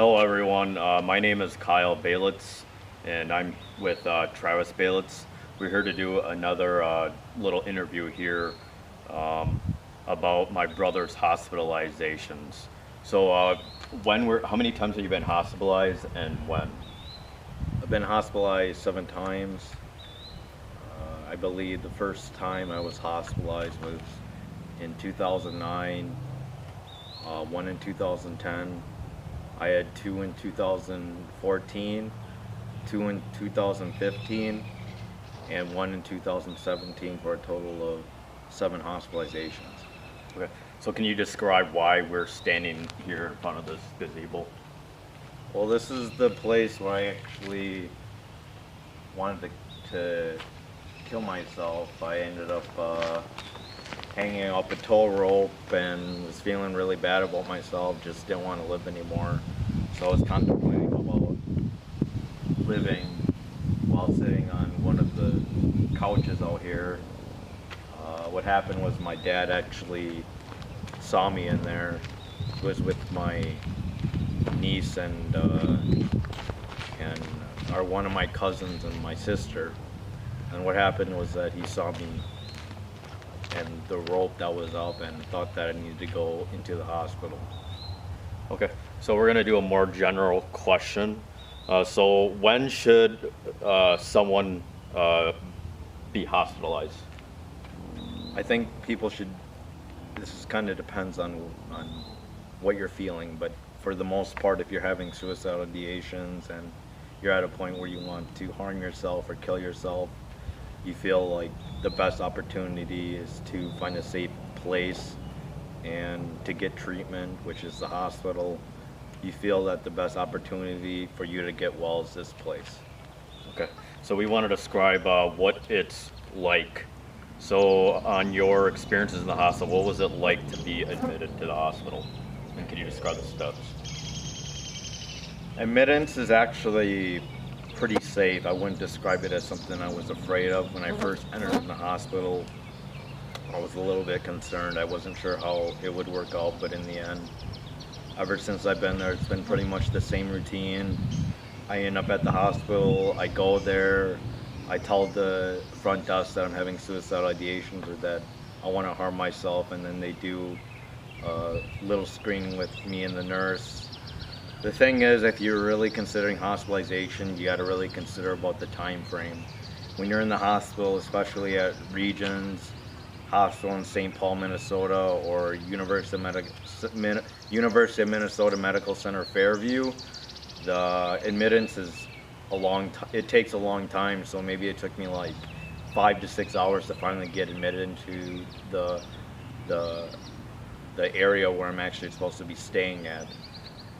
Hello everyone, my name is Kyle Balitz and I'm with Travis Balitz. We're here to do another little interview here um, about my brother's hospitalizations. So how many times have you been hospitalized and when? I've been hospitalized 7 times. I believe the first time I was hospitalized was in 2009, one in 2010. I had two in 2014, two in 2015, and one in 2017 for a total of 7 hospitalizations. Okay. So can you describe why we're standing here in front of this gazebo? Well, this is the place where I actually wanted to kill myself. I ended up hanging up a tow rope and was feeling really bad about myself, just didn't want to live anymore. So I was contemplating about living while sitting on one of the couches out here. What happened was my dad actually saw me in there. He was with my niece and one of my cousins and my sister. And what happened was that he saw me and the rope that was up and thought that I needed to go into the hospital. Okay, so we're gonna do a more general question. So when should someone be hospitalized? I think people should, this kind of depends on what you're feeling, but for the most part, if you're having suicidal ideations and you're at a point where you want to harm yourself or kill yourself, you feel like the best opportunity is to find a safe place and to get treatment, which is the hospital. You feel that the best opportunity for you to get well is this place. Okay, so we want to describe what it's like. So on your experiences in the hospital, what was it like to be admitted to the hospital? And can you describe the steps? Admittance is actually pretty safe. I wouldn't describe it as something I was afraid of. When I first entered in the hospital, I was a little bit concerned. I wasn't sure how it would work out, but in the end, ever since I've been there, it's been pretty much the same routine. I end up at the hospital, I go there, I tell the front desk that I'm having suicidal ideations or that I want to harm myself, and then they do a little screening with me and the nurse. The thing is, if you're really considering hospitalization, you got to really consider about the time frame. When you're in the hospital, especially at Regions Hospital in St. Paul, Minnesota, or University of Minnesota Medical Center Fairview, the admittance is it takes a long time. So maybe it took me like 5 to 6 hours to finally get admitted into the area where I'm actually supposed to be staying at.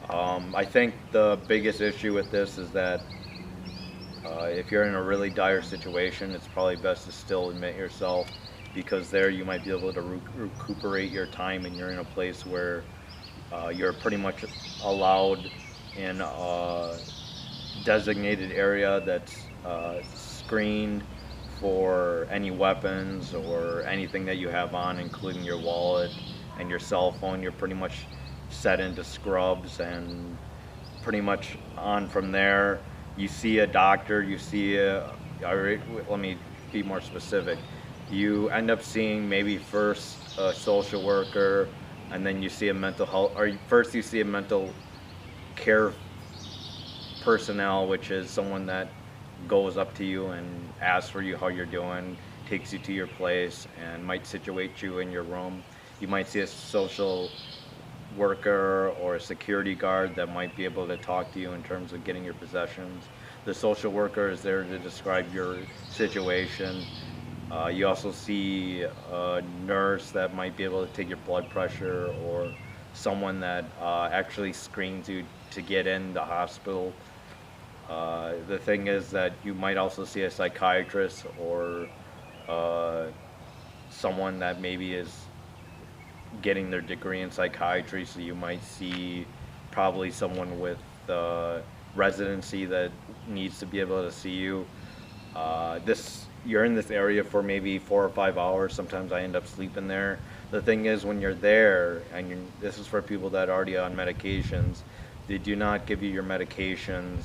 I think the biggest issue with this is that if you're in a really dire situation, it's probably best to still admit yourself, because there you might be able to recuperate your time and you're in a place where you're pretty much allowed in a designated area that's screened for any weapons or anything that you have on, including your wallet and your cell phone. You're pretty much set into scrubs and pretty much on from there. You see a doctor, let me be more specific. You end up seeing maybe first a social worker, and then you see a mental health, or first you see a mental care personnel, which is someone that goes up to you and asks for you how you're doing, takes you to your place, and might situate you in your room. You might see a social worker or a security guard that might be able to talk to you in terms of getting your possessions. The social worker is there to describe your situation. You also see a nurse that might be able to take your blood pressure, or someone that actually screens you to get in the hospital. The thing is that you might also see a psychiatrist or someone that maybe is getting their degree in psychiatry, so you might see probably someone with residency that needs to be able to see you. You're in this area for maybe 4 or 5 hours. Sometimes I end up sleeping there. The thing is, when you're there, and this is for people that are already on medications, they do not give you your medications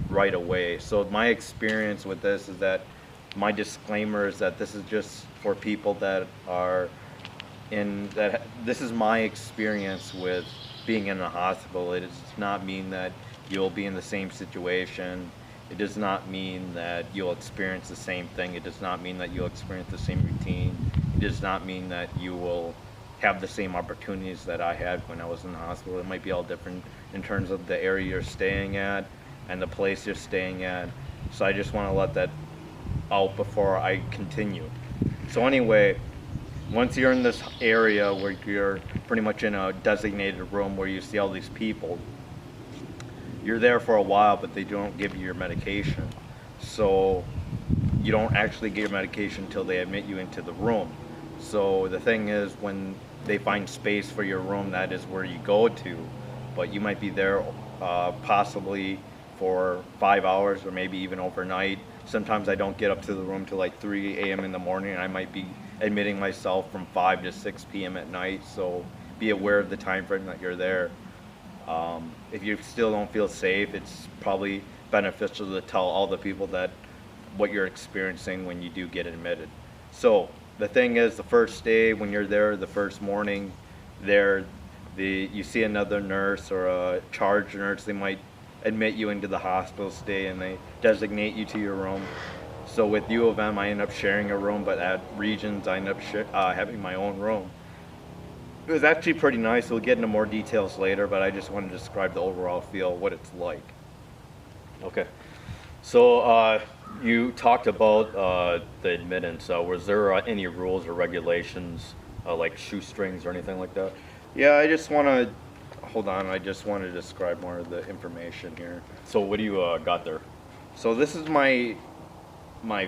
right away. So my experience with this is that my disclaimer is that this is just for people that are in that. This is my experience with being in a hospital. It does not mean that you'll be in the same situation. It does not mean that you'll experience the same thing. It does not mean that you'll experience the same routine. It does not mean that you will have the same opportunities that I had when I was in the hospital. It might be all different in terms of the area you're staying at and the place you're staying at. So I just want to let that out before I continue. So anyway, once you're in this area where you're pretty much in a designated room where you see all these people, you're there for a while, but they don't give you your medication. So you don't actually get your medication until they admit you into the room. So the thing is, when they find space for your room, that is where you go to. But you might be there possibly for 5 hours or maybe even overnight. Sometimes I don't get up to the room till like 3 a.m. in the morning, and I might be admitting myself from 5 to 6 p.m. at night. So be aware of the time frame that you're there. If you still don't feel safe, it's probably beneficial to tell all the people that what you're experiencing when you do get admitted. So the thing is, the first day when you're there, the first morning, you see another nurse or a charge nurse. They might admit you into the hospital stay and they designate you to your room. So with U of M, I end up sharing a room, but at Regions, I end up having my own room. It was actually pretty nice. We'll get into more details later, but I just want to describe the overall feel, what it's like. Okay. So you talked about the admittance. Was there any rules or regulations like shoestrings or anything like that? Yeah, I just want to describe more of the information here. So what do you got there? So this is my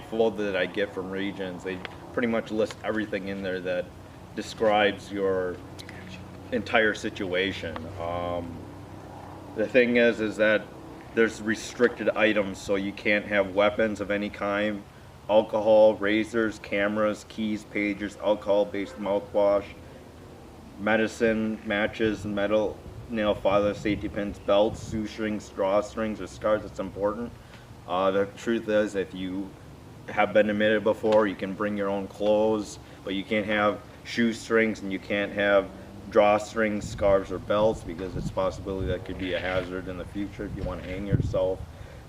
folder that I get from Regions. They pretty much list everything in there that describes your entire situation. The thing is that there's restricted items, so you can't have weapons of any kind, alcohol, razors, cameras, keys, pagers, alcohol-based mouthwash, medicine, matches, metal nail filers, safety pins, belts, shoestrings, drawstrings, or scarves. It's important. The truth is, if you have been admitted before, you can bring your own clothes, but you can't have shoestrings and you can't have drawstrings, scarves, or belts, because it's a possibility that could be a hazard in the future if you want to hang yourself.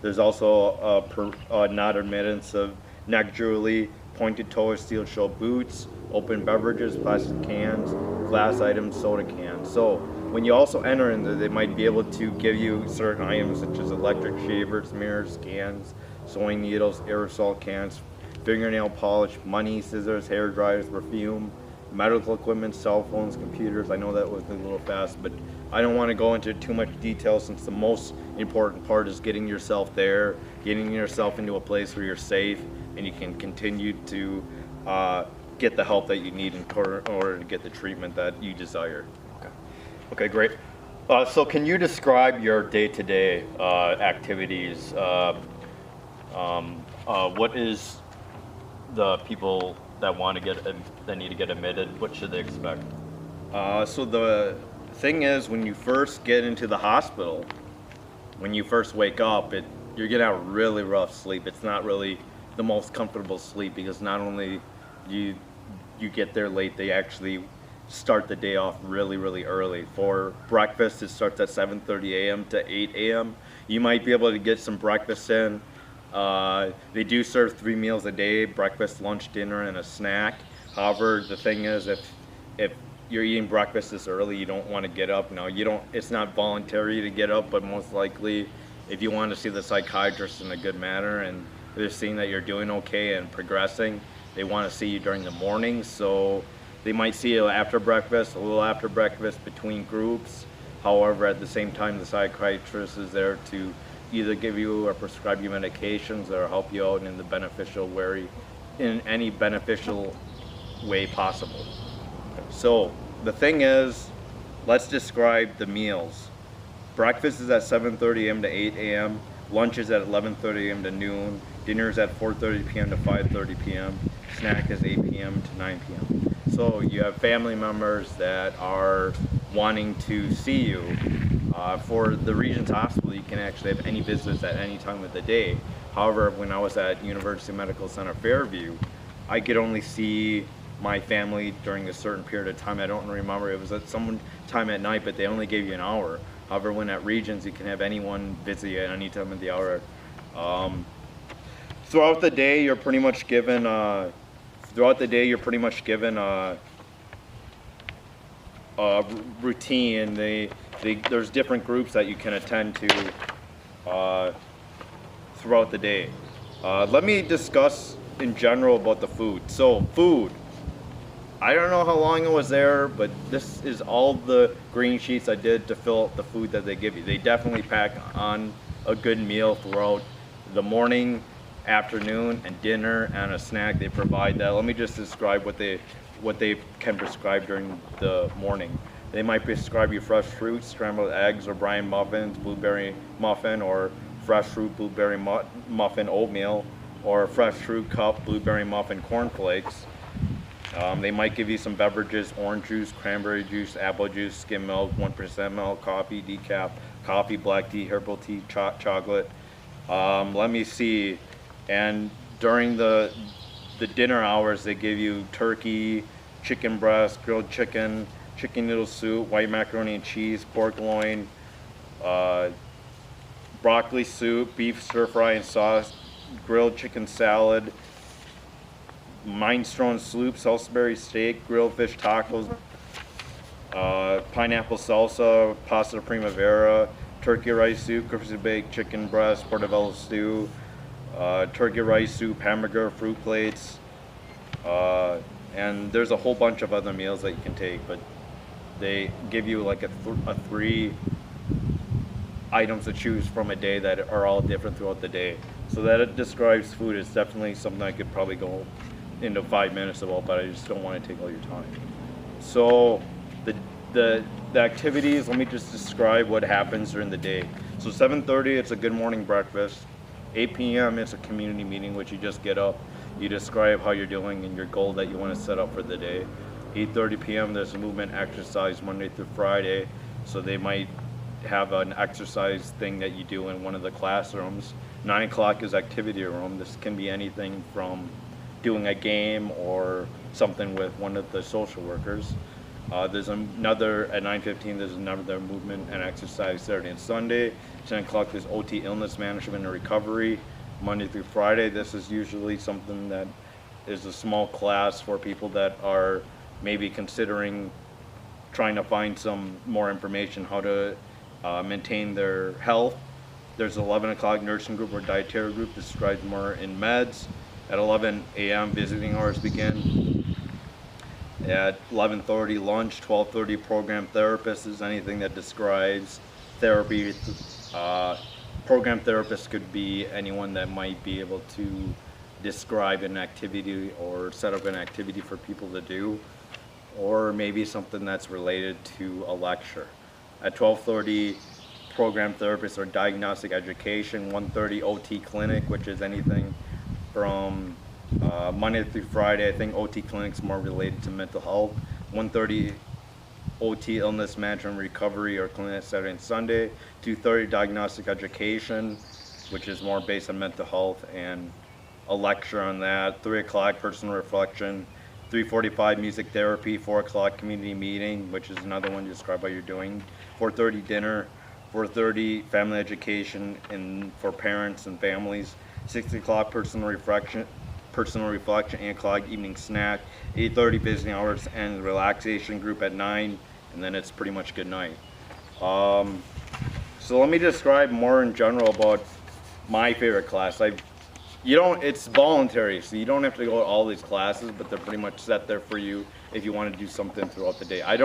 There's also a not admittance of neck jewelry, pointed toe or steel toe boots, open beverages, plastic cans, glass items, soda cans. So when you also enter in there, they might be able to give you certain items such as electric shavers, mirrors, cans, sewing needles, aerosol cans, fingernail polish, money, scissors, hair dryers, perfume, medical equipment, cell phones, computers. I know that was a little fast, but I don't want to go into too much detail, since the most important part is getting yourself there, getting yourself into a place where you're safe and you can continue to get the help that you need in order to get the treatment that you desire. Okay, great. So can you describe your day-to-day activities? What is the people that need to get admitted, what should they expect? So the thing is, when you first get into the hospital, when you first wake up, you're getting a really rough sleep. It's not really the most comfortable sleep, because not only do you get there late, they actually start the day off really, really early. For breakfast, it starts at 7:30 a.m. to 8 a.m. You might be able to get some breakfast in. They do serve 3 meals a day: breakfast, lunch, dinner, and a snack. However, the thing is, if you're eating breakfast this early, you don't want to get up. No, it's not voluntary to get up, but most likely, if you want to see the psychiatrist in a good manner and they're seeing that you're doing okay and progressing, they want to see you during the morning. So they might see you after breakfast, a little after breakfast, between groups. However, at the same time, the psychiatrist is there to either give you or prescribe you medications or help you out in any beneficial way possible. So the thing is, let's describe the meals. Breakfast is at 7:30 a.m. to 8 a.m. Lunch is at 11:30 a.m. to noon. Dinner is at 4:30 p.m. to 5:30 p.m. Snack is 8 p.m. to 9 p.m. So you have family members that are wanting to see you. For the Regents Hospital, you can actually have any visits at any time of the day. However, when I was at University Medical Center Fairview, I could only see my family during a certain period of time. I don't remember, it was at some time at night, but they only gave you an hour. However, when at Regents, you can have anyone visit you at any time of the hour. Throughout the day, you're pretty much given a routine. There's different groups that you can attend to throughout the day. Let me discuss in general about the food. So food, I don't know how long I was there, but this is all the green sheets I did to fill out the food that they give you. They definitely pack on a good meal throughout the morning, afternoon, and dinner, and a snack. They provide that. Let me just describe what they can prescribe during the morning. They might prescribe you fresh fruits, scrambled eggs, or brine muffins, blueberry muffin, or fresh fruit blueberry muffin oatmeal, or fresh fruit cup blueberry muffin cornflakes. They might give you some beverages: orange juice, cranberry juice, apple juice, skim milk, 1% milk, coffee, decaf, coffee, black tea, herbal tea, chocolate. Let me see. And during the dinner hours, they give you turkey, chicken breast, grilled chicken, chicken noodle soup, white macaroni and cheese, pork loin, broccoli soup, beef stir fry and sauce, grilled chicken salad, minestrone soup, Salisbury steak, grilled fish tacos, pineapple salsa, pasta primavera, turkey rice soup, crispy baked chicken breast, portobello stew, turkey rice soup, hamburger, fruit plates, and there's a whole bunch of other meals that you can take, but they give you like a 3 items to choose from a day that are all different throughout the day. So that it describes food. Is definitely something I could probably go into 5 minutes about, but I just don't want to take all your time. So the activities, let me just describe what happens during the day. So 7:30, it's a good morning breakfast. 8 p.m. it's a community meeting, which you just get up, you describe how you're doing and your goal that you want to set up for the day. 8:30 p.m. there's a movement exercise Monday through Friday, so they might have an exercise thing that you do in one of the classrooms. 9 o'clock is activity room. This can be anything from doing a game or something with one of the social workers. There's another, at 9:15 there's another movement and exercise Saturday and Sunday. 10 o'clock there's OT, illness management and recovery. Monday through Friday, this is usually something that is a small class for people that are maybe considering trying to find some more information how to maintain their health. There's 11 o'clock nursing group or dietary group, described more in meds. At 11 a.m. visiting hours begin. At 11:30 lunch, 12:30 program therapist is anything that describes therapy. Program therapist could be anyone that might be able to describe an activity or set up an activity for people to do, or maybe something that's related to a lecture. At 12:30 program therapist or diagnostic education. 1:30 OT clinic, which is anything from Monday through Friday. I think OT clinic's more related to mental health. 1:30 OT illness management recovery or clinic Saturday and Sunday. 2:30 diagnostic education, which is more based on mental health and a lecture on that. 3 o'clock personal reflection. 3:45 music therapy. 4 o'clock community meeting, which is another one to describe what you're doing. 4:30 dinner. 4:30 family education and for parents and families. 6 o'clock personal reflection, 8 o'clock evening snack. 8:30 visiting hours and relaxation group at 9, and then it's pretty much good night. So let me describe more in general about my favorite class. It's voluntary, so you don't have to go to all these classes, but they're pretty much set there for you if you want to do something throughout the day. I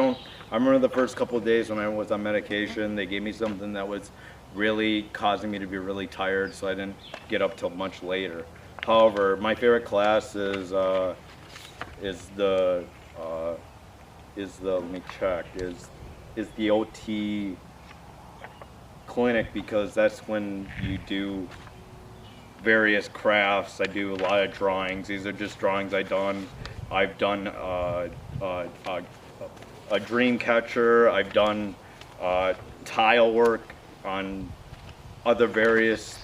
remember the first couple of days when I was on medication, they gave me something that was really causing me to be really tired, so I didn't get up till much later. However, my favorite class is the OT clinic, because that's when you do various crafts. I do a lot of drawings. These are just drawings I've done a dream catcher. I've done tile work on other various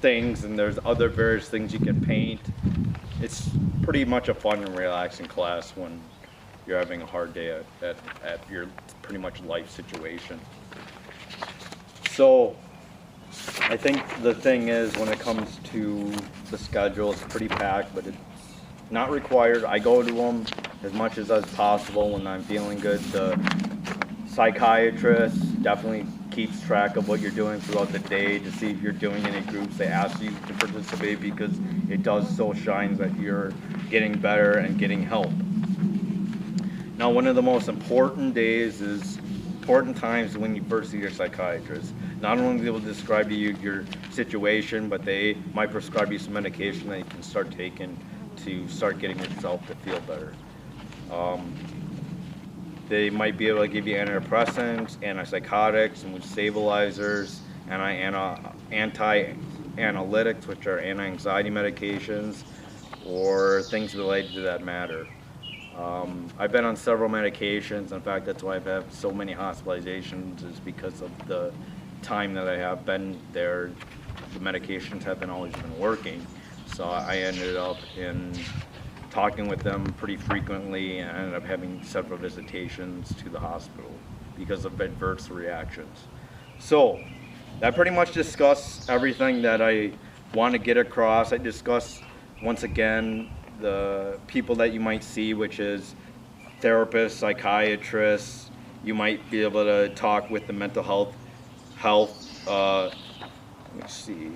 things, and there's other various things you can paint. It's pretty much a fun and relaxing class when you're having a hard day at your pretty much life situation. So I think the thing is, when it comes to the schedule, it's pretty packed, but it's not required. I go to them as much as possible when I'm feeling good. The psychiatrist definitely keeps track of what you're doing throughout the day to see if you're doing any groups. They ask you to participate because it does so shine that you're getting better and getting help. Now, one of the most important times when you first see your psychiatrist. Not only will they describe to you your situation, but they might prescribe you some medication that you can start taking to start getting yourself to feel better. They might be able to give you antidepressants, antipsychotics, mood stabilizers, anti-analytics, which are anti-anxiety medications, or things related to that matter. I've been on several medications. In fact, that's why I've had so many hospitalizations, is because of the time that I have been there. The medications haven't always been working. So I ended up talking with them pretty frequently, and I ended up having several visitations to the hospital because of adverse reactions. So that pretty much discussed everything that I want to get across. I discussed, once again, the people that you might see, which is therapists, psychiatrists. You might be able to talk with the mental health. Let me see.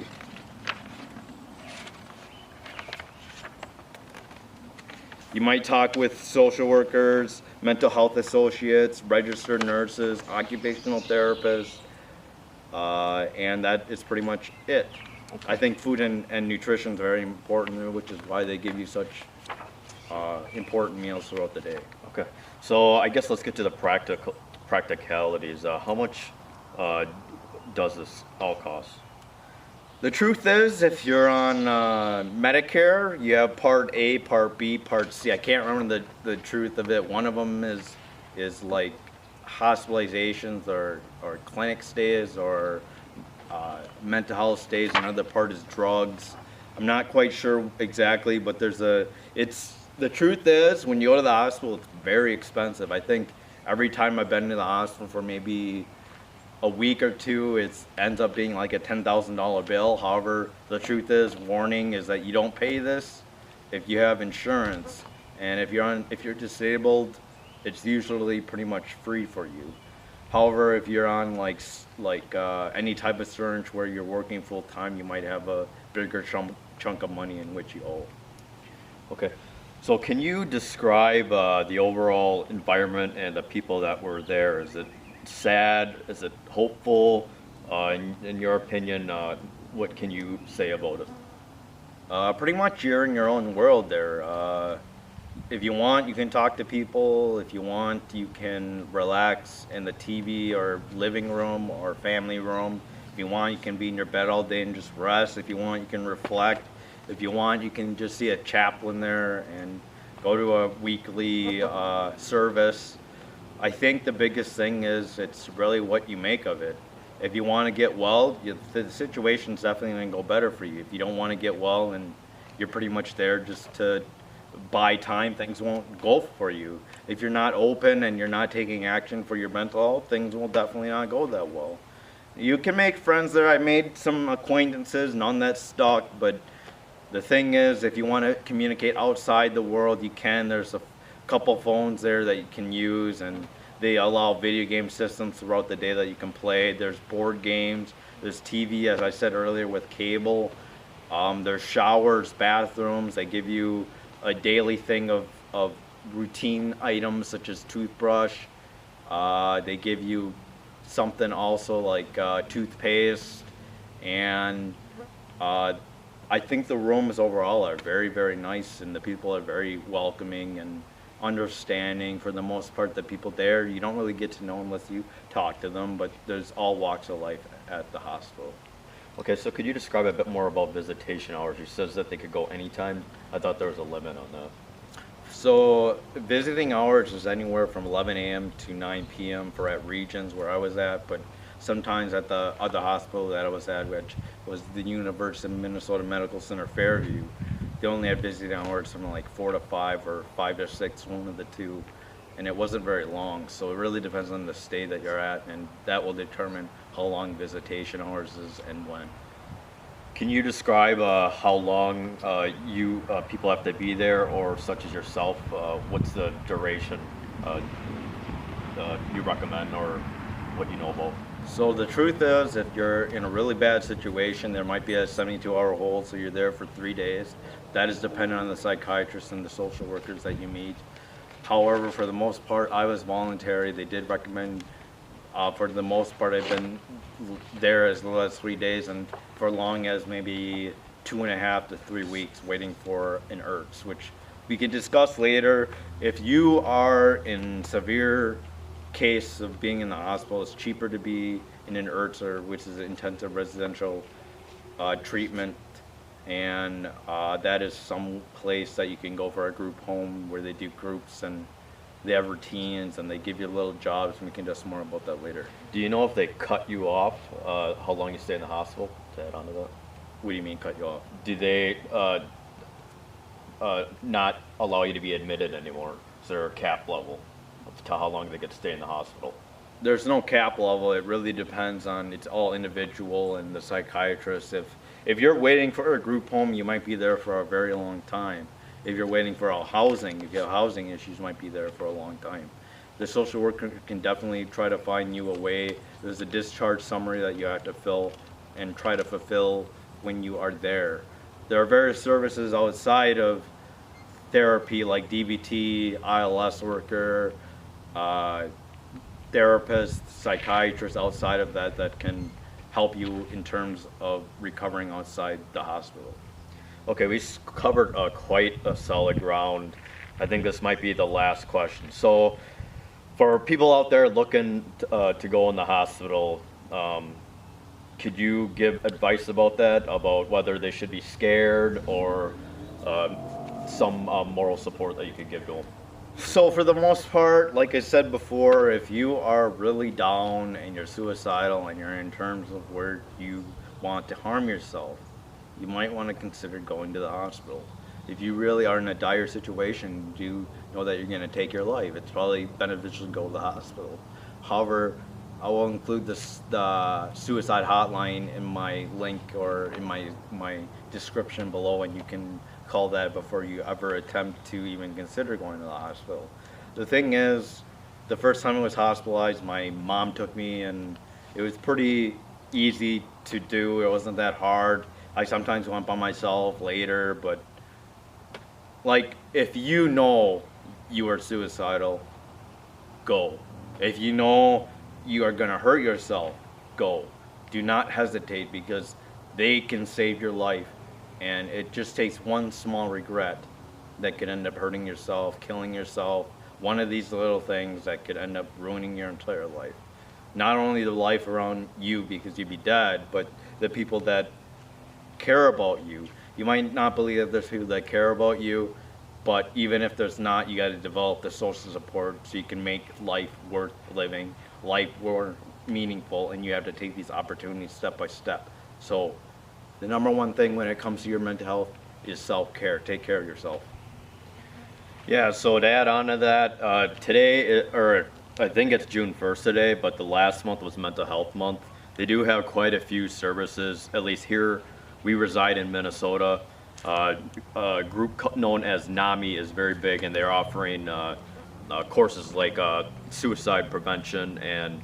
You might talk with social workers, mental health associates, registered nurses, occupational therapists, and that is pretty much it. Okay. I think food and nutrition is very important, which is why they give you such important meals throughout the day. Okay, so I guess let's get to the practicalities. How much does this all cost? The truth is, if you're on Medicare, you have Part A, Part B, Part C. I can't remember the truth of it. One of them is like hospitalizations or clinic stays or mental health stays. Another part is drugs. I'm not quite sure exactly, but the truth is, when you go to the hospital, it's very expensive. I think every time I've been to the hospital for maybe a week or two, it ends up being like a $10,000 bill. However, the truth is, warning is that you don't pay this if you have insurance, and if you're disabled, it's usually pretty much free for you. However, if you're on like any type of insurance where you're working full time, you might have a bigger chunk of money in which you owe. Okay, so can you describe the overall environment and the people that were there? Is it sad? Is it hopeful? In your opinion, what can you say about it? Pretty much you're in your own world there. If you want, you can talk to people. If you want, you can relax in the TV or living room or family room. If you want, you can be in your bed all day and just rest. If you want, you can reflect. If you want, you can just see a chaplain there and go to a weekly service. I think the biggest thing is it's really what you make of it. If you want to get well, the situation's definitely going to go better for you. If you don't want to get well and you're pretty much there just to buy time, things won't go for you. If you're not open and you're not taking action for your mental health, things will definitely not go that well. You can make friends there. I made some acquaintances, none that stuck, but the thing is, if you want to communicate outside the world, you can. There's a couple phones there that you can use, and they allow video game systems throughout the day that you can play. There's board games, there's TV, as I said earlier, with cable. There's showers, bathrooms. They give you a daily thing of routine items such as toothbrush. They give you something also like toothpaste, and I think the rooms overall are very, very nice, and the people are very welcoming and understanding. For the most part, the people there, you don't really get to know unless you talk to them, but there's all walks of life at the hospital. Okay, so could you describe a bit more about visitation hours? You says that they could go anytime. I thought there was a limit on that. So visiting hours is anywhere from 11 a.m. to 9 p.m. for at regions where I was at, but sometimes at the other hospital that I was at, which was the University of Minnesota Medical Center Fairview, they only had visiting hours from like 4 to 5 or 5 to 6, one of the two, and it wasn't very long. So it really depends on the state that you're at, and that will determine how long visitation hours is and when. Can you describe how long people have to be there, or such as yourself? What's the duration you recommend, or what you know about? So the truth is, if you're in a really bad situation, there might be a 72-hour hold, so you're there for 3 days. That is dependent on the psychiatrist and the social workers that you meet. However, for the most part, I was voluntary. They did recommend, for the most part, I've been there as little as 3 days, and for long as maybe 2.5 to 3 weeks waiting for an IRTS, which we can discuss later. If you are in severe case of being in the hospital, it's cheaper to be in an IRTS, or which is intensive residential treatment, and that is some place that you can go for a group home where they do groups and they have routines and they give you little jobs, and we can discuss more about that later. Do you know if they cut you off, how long you stay in the hospital, to add on to that? What do you mean cut you off? Do they not allow you to be admitted anymore? Is there a cap level to how long they get to stay in the hospital? There's no cap level. It really depends on, it's all individual and the psychiatrist. If you're waiting for a group home, you might be there for a very long time. If you're waiting for a housing, if you have housing issues, you might be there for a long time. The social worker can definitely try to find you a way. There's a discharge summary that you have to fill and try to fulfill when you are there. There are various services outside of therapy, like DBT, ILS worker, therapists, psychiatrists outside of that that can help you in terms of recovering outside the hospital. Okay, we covered quite a solid ground. I think this might be the last question. So, for people out there looking to go in the hospital, could you give advice about that, about whether they should be scared, or some moral support that you could give to them? So for the most part, like I said before, if you are really down and you're suicidal and you're in terms of where you want to harm yourself, you might want to consider going to the hospital. If you really are in a dire situation, you know that you're going to take your life, it's probably beneficial to go to the hospital. However, I will include the suicide hotline in my link, or in my description below, and you can call that before you ever attempt to even consider going to the hospital. The thing is, the first time I was hospitalized, my mom took me, and it was pretty easy to do. It wasn't that hard. I sometimes went by myself later, but like, if you know you are suicidal, go. If you know you are going to hurt yourself, go. Do not hesitate, because they can save your life, and it just takes one small regret that could end up hurting yourself, killing yourself. One of these little things that could end up ruining your entire life. Not only the life around you, because you'd be dead, but the people that care about you. You might not believe that there's people that care about you, but even if there's not, you got to develop the social support so you can make life worth living, life more meaningful, and you have to take these opportunities step by step. So the number one thing when it comes to your mental health is self-care. Take care of yourself. Yeah, so to add on to that, today, or I think it's June 1st today, but the last month was Mental Health Month. They do have quite a few services, at least here. We reside in Minnesota. A group known as NAMI is very big, and they're offering courses like suicide prevention and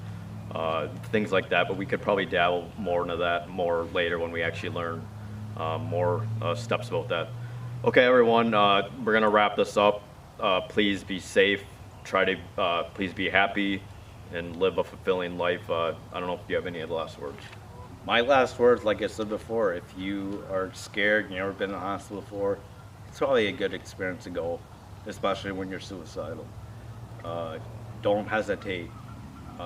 things like that, but we could probably dabble more into that more later when we actually learn more steps about that. Okay, everyone, we're going to wrap this up. Please be safe. Try to please be happy and live a fulfilling life. I don't know if you have any other last words. My last words, like I said before, if you are scared, you've never been in the hospital before, it's probably a good experience to go, especially when you're suicidal. Don't hesitate.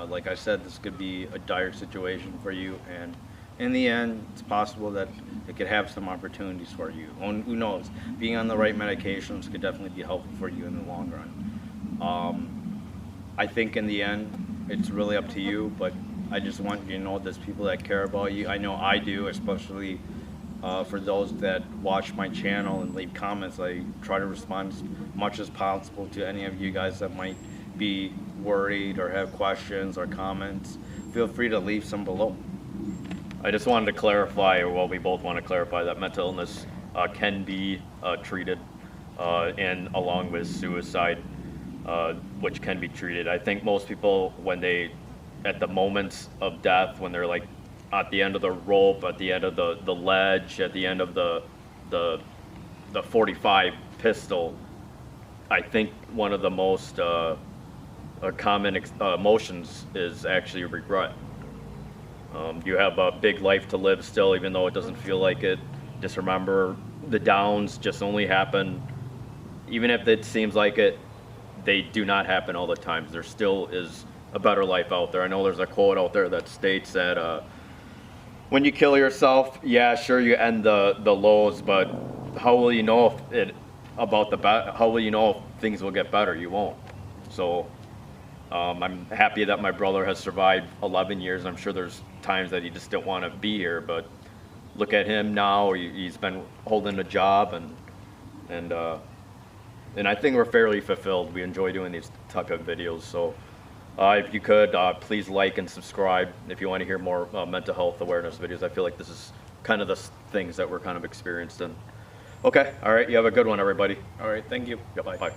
Like I said, this could be a dire situation for you, and in the end, it's possible that it could have some opportunities for you. Who knows? Being on the right medications could definitely be helpful for you in the long run. I think in the end, it's really up to you, but I just want you to know there's people that care about you. I know I do, especially for those that watch my channel and leave comments. I try to respond as much as possible to any of you guys that might be worried or have questions or comments. Feel free to leave some below. I just wanted to clarify, or well, we both want to clarify that mental illness can be treated, and along with suicide, which can be treated. I think most people, when they, at the moments of death, when they're like at the end of the rope, at the end of the ledge, at the end of the 45 pistol, I think one of the most common emotions is actually regret. You have a big life to live still, even though it doesn't feel like it. Just remember, the downs just only happen, even if it seems like it, they do not happen all the time. There still is a better life out there. I know there's a quote out there that states that when you kill yourself, yeah, sure, you end the lows, but how will you know if how will you know if things will get better? You won't. So I'm happy that my brother has survived 11 years. I'm sure there's times that he just don't want to be here, but look at him now. He's been holding a job, and I think we're fairly fulfilled. We enjoy doing these type of videos. So if you could, please like and subscribe if you want to hear more mental health awareness videos. I feel like this is kind of the things that we're kind of experienced in. Okay, all right, you have a good one, everybody. All right, thank you. Yep, bye.